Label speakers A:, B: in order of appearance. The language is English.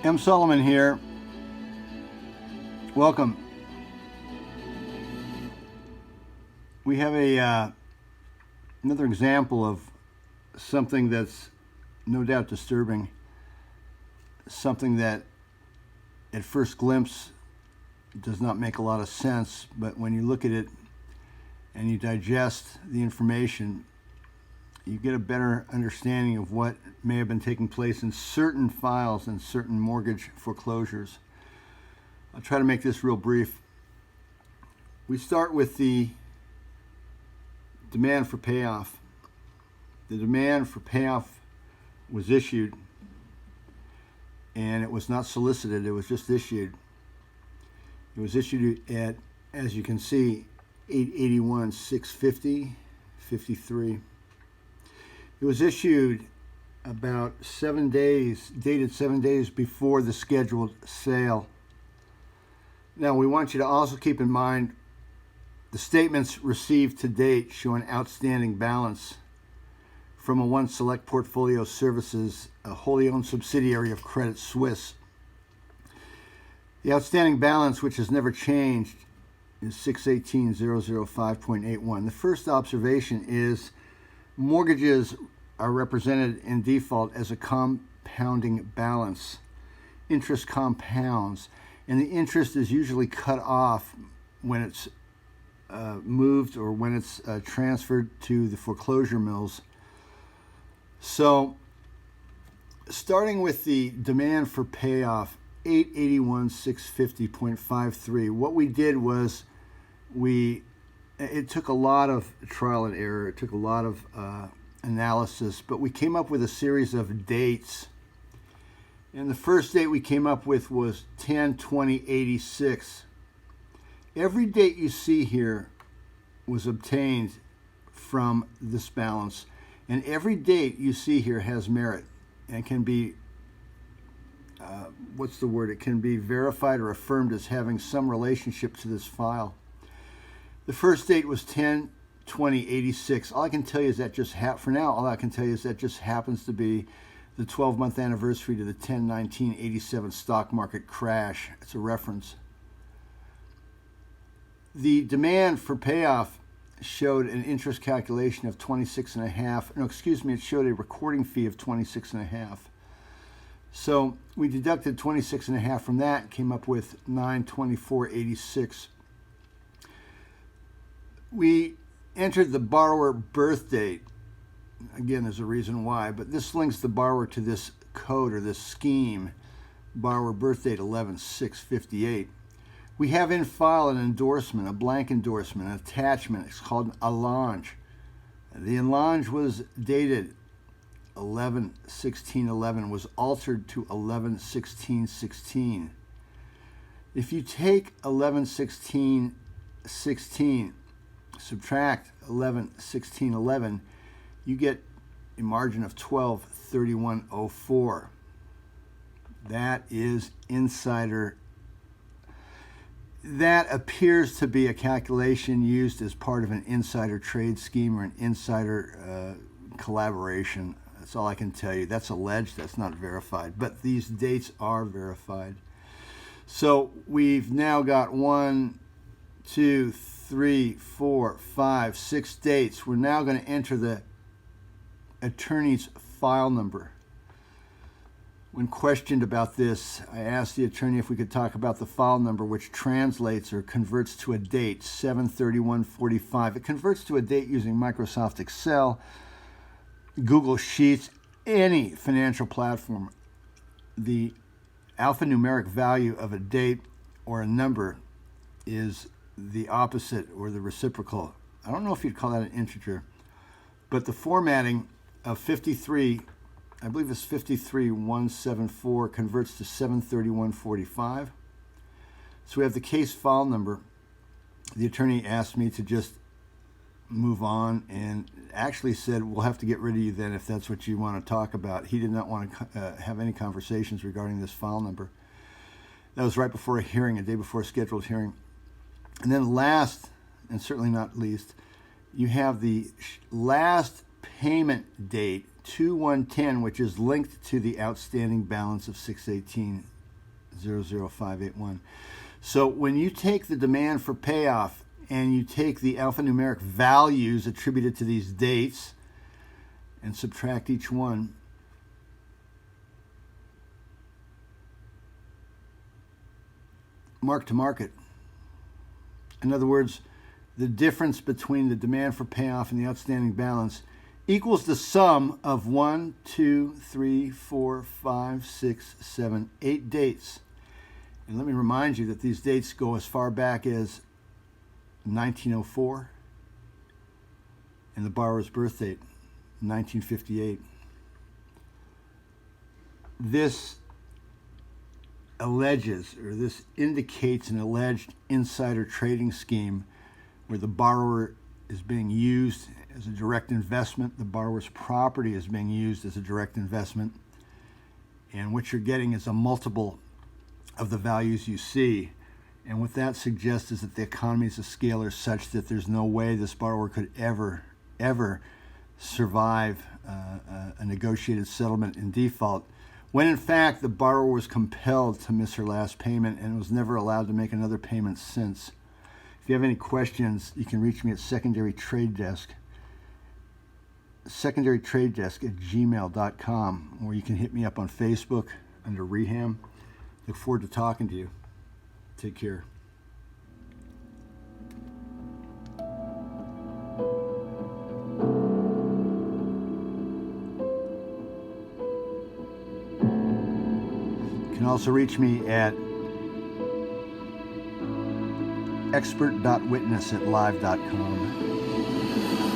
A: M. Solomon here. Welcome. We have another example of something that's no doubt disturbing, something that at first glimpse does not make a lot of sense, but when you look at it and you digest the information, you get a better understanding of what may have been taking place in certain files and certain mortgage foreclosures. I'll try to make this real brief. We start with the demand for payoff. The demand for payoff was issued, and it was not solicited, it was just issued. It was issued at, as you can see, 881-650-53. It was issued about 7 days, dated 7 days before the scheduled sale. Now, we want you to also keep in mind the statements received to date show an outstanding balance from a One Select Portfolio Services, a wholly owned subsidiary of Credit Suisse. The outstanding balance, which has never changed, is 618,005.81. The first observation is mortgages are represented in default as a compounding balance. Interest compounds, and the interest is usually cut off when it's moved or when it's transferred to the foreclosure mills. So, starting with the demand for payoff, 881,650.53, what we did was it took a lot of trial and error, it took a lot of analysis, but we came up with a series of dates. And the first date we came up with was 10/20/86. Every date you see here was obtained from this balance, and every date you see here has merit and can be it can be verified or affirmed as having some relationship to this file. The first date was 10/20/86. All I can tell you is that for now, all I can tell you is that just happens to be the 12-month anniversary to the 10/19/87 stock market crash. It's a reference. The demand for payoff showed an interest calculation of 26.5. No, excuse me, it showed a recording fee of 26.5. So we deducted 26.5 from that and came up with 9/24/86. We entered the borrower birth date. Again, there's a reason why, but this links the borrower to this code or this scheme. Borrower birth date 11/6/58. We have in file an endorsement, a blank endorsement, an attachment. It's called an allonge. The allonge was dated 11/16/11, was altered to 11/16/16. If you take 11/16/16, subtract 11/16/11, you get a margin of 12/31/04. That is insider. That appears to be a calculation used as part of an insider trade scheme or an insider collaboration. That's all I can tell you. That's alleged, that's not verified, but these dates are verified. So we've now got 1, 2, 3, 4, 5, 6 dates. We're now going to enter the attorney's file number. When questioned about this, I asked the attorney if we could talk about the file number, which translates or converts to a date, 7/31/45. It converts to a date using Microsoft Excel, Google Sheets, any financial platform. The alphanumeric value of a date or a number is the opposite or the reciprocal. I don't know if you'd call that an integer, but the formatting of 53, I believe it's 53174, converts to 7/31/45. So we have the case file number. The attorney asked me to just move on and actually said, we'll have to get rid of you then if that's what you want to talk about. He did not want to have any conversations regarding this file number. That was right before a hearing, a day before a scheduled hearing. And then last, and certainly not least, you have the last payment date, 2/1/10, which is linked to the outstanding balance of 6/18 00581. So when you take the demand for payoff and you take the alphanumeric values attributed to these dates and subtract each one, mark to market. In other words, the difference between the demand for payoff and the outstanding balance equals the sum of 1, 2, 3, 4, 5, 6, 7, 8 dates. And let me remind you that these dates go as far back as 1904 and the borrower's birth date, 1958. This alleges, or this indicates an alleged insider trading scheme where the borrower is being used as a direct investment, the borrower's property is being used as a direct investment, and what you're getting is a multiple of the values you see. And what that suggests is that the economies of scale are such that there's no way this borrower could ever survive a negotiated settlement in default, when in fact the borrower was compelled to miss her last payment and was never allowed to make another payment since. If you have any questions, you can reach me at secondary trade desk at gmail.com, or you can hit me up on Facebook under Reham. Look forward to talking to you. Take care. You can also reach me at expert.witness@live.com.